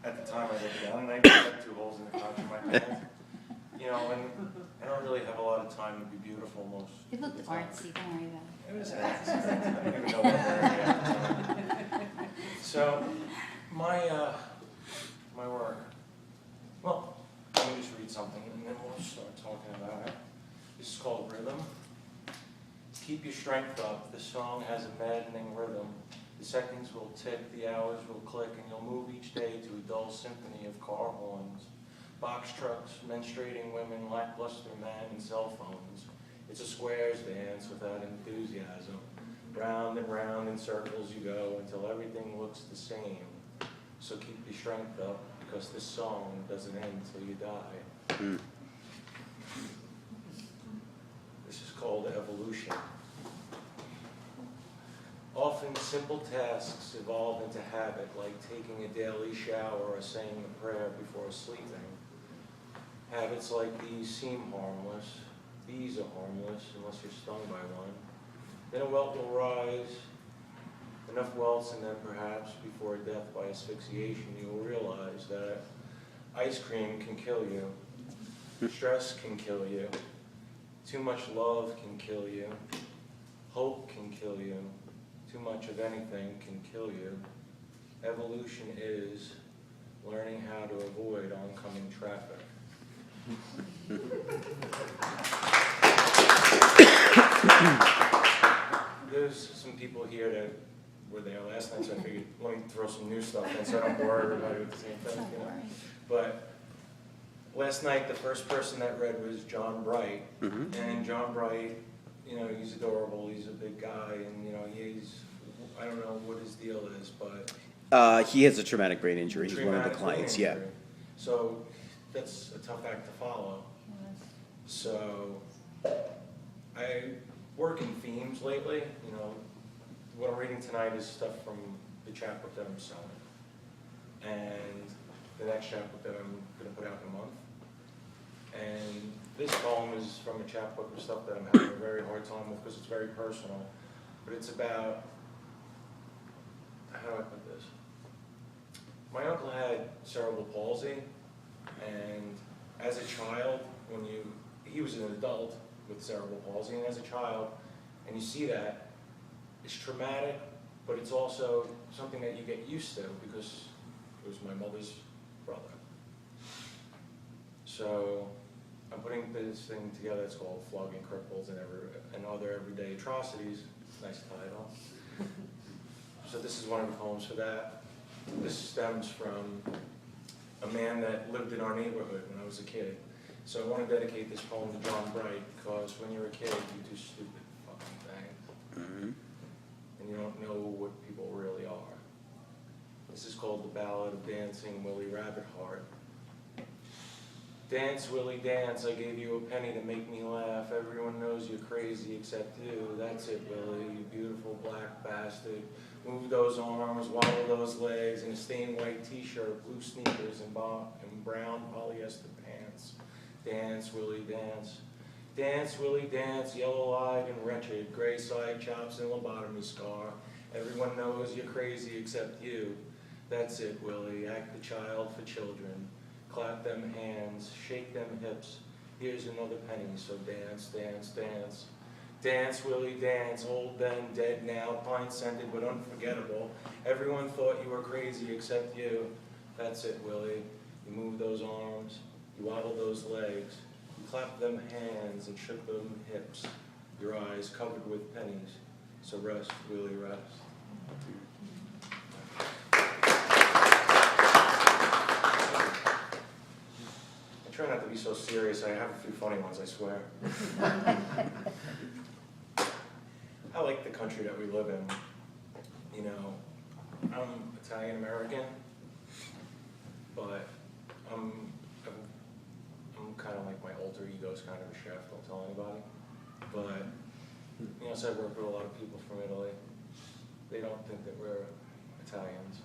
at the time I lived down, and I just had 2 holes in the crotch of my pants. You know, and I don't really have a lot of time to be beautiful most It of the looked time. artsy, don't worry about It was an accident. I didn't even know what word at the time. So, my work. Well, let me just read something, and then we'll start talking about it. This is called Rhythm. Keep your strength up. The song has a maddening rhythm. The seconds will tick, the hours will click, and you'll move each day to a dull symphony of car horns, box trucks, menstruating women, lackluster men, and cell phones. It's a squares dance without enthusiasm. Round and round in circles you go until everything looks the same. So keep your strength up, because this song doesn't end till you die. Mm. This is called evolution. Often simple tasks evolve into habit, like taking a daily shower or saying a prayer before sleeping. Habits like these seem harmless. These are harmless unless you're stung by one. Then a welt will rise, enough welts, and then perhaps before death by asphyxiation, you will realize that ice cream can kill you, stress can kill you, too much love can kill you, hope can kill you, too much of anything can kill you. Evolution is learning how to avoid oncoming traffic. There's some people here that were there last night, so I figured let me throw some new stuff in so I don't bore everybody with the same thing, you know. But last night, the first person that read was John Bright, and John Bright, you know, he's adorable. He's a big guy, and you know, I don't know what his deal is, but He has a traumatic brain injury. He's one of the traumatic brain clients. Yeah. injury. So that's a tough act to follow. So I work in themes lately. You know, what I'm reading tonight is stuff from the chapbook that I'm selling, and the next chapbook that I'm going to put out in a month. And this poem is from a chapbook of stuff that I'm having a very hard time with because it's very personal. But it's about, how do I put this? My uncle had cerebral palsy, and as a child, he was an adult with cerebral palsy, and as a child, and you see that, it's traumatic, but it's also something that you get used to because it was my mother's brother. So I'm putting this thing together. It's called Flogging Cripples and Other Everyday Atrocities. Nice title. So this is one of the poems for that. This stems from a man that lived in our neighborhood when I was a kid. So I want to dedicate this poem to John Bright because when you're a kid, you do stupid fucking things. And you don't know what people really are. This is called The Ballad of Dancing Willie Rabbit Heart. Dance, Willie, dance, I gave you a penny to make me laugh. Everyone knows you're crazy except you. That's it, Willie, you beautiful black bastard. Move those arms, wobble those legs, in a stained white t-shirt, blue sneakers, and brown polyester pants. Dance, Willie, dance. Dance, Willie, dance, yellow-eyed and wretched, gray side chops and lobotomy scar. Everyone knows you're crazy except you. That's it, Willie, act the child for children. Clap them hands, shake them hips. Here's another penny, so dance, dance, dance. Dance, Willie, dance, old then, dead now, pine-scented but unforgettable. Everyone thought you were crazy except you. That's it, Willie. You move those arms, you wobble those legs, you clap them hands and shook them hips. Your eyes covered with pennies, so rest, Willie, rest. I try not to be so serious. I have a few funny ones, I swear. I like the country that we live in. You know, I'm Italian American, but I'm kind of like my alter ego's kind of a chef. Don't tell anybody. But you know, so I work with a lot of people from Italy. They don't think that we're Italians,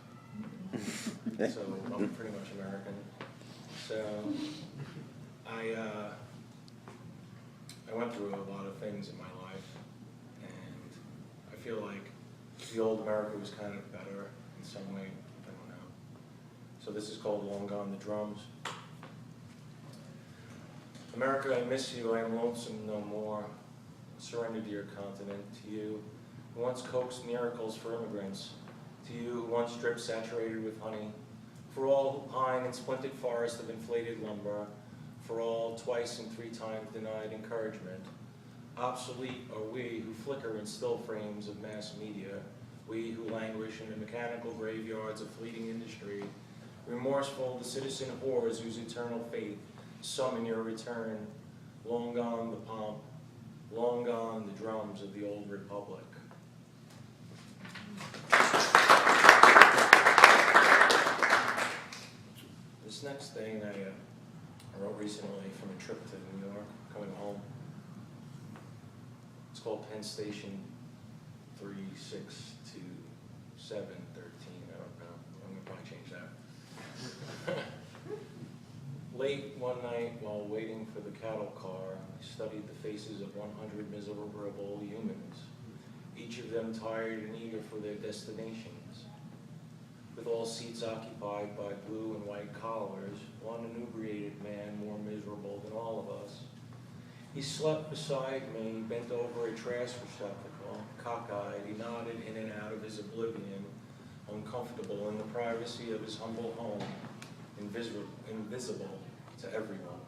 so I'm pretty much American. So I went through a lot of things in my life, and I feel like the old America was kind of better in some way. I don't know. So this is called Long Gone the Drums. America, I miss you, I am lonesome no more. Surrender to your continent, to you who once coaxed miracles for immigrants, to you who once dripped saturated with honey, for all who pine in splintered forest of inflated lumber, for all twice and 3 times denied encouragement. Obsolete are we who flicker in still frames of mass media, we who languish in the mechanical graveyards of fleeting industry, remorseful the citizen whores whose eternal faith summon your return. Long gone the pomp, long gone the drums of the old republic. This next thing I wrote recently from a trip to New York, coming home. It's called Penn Station 362713. I don't know. I'm gonna probably change that. Late one night, while waiting for the cattle car, I studied the faces of 100 miserable humans, each of them tired and eager for their destinations. With all seats occupied by blue and white collars, one inebriated man more miserable than all of us. He slept beside me, bent over a trash receptacle, cockeyed. He nodded in and out of his oblivion, uncomfortable in the privacy of his humble home, invisible to everyone.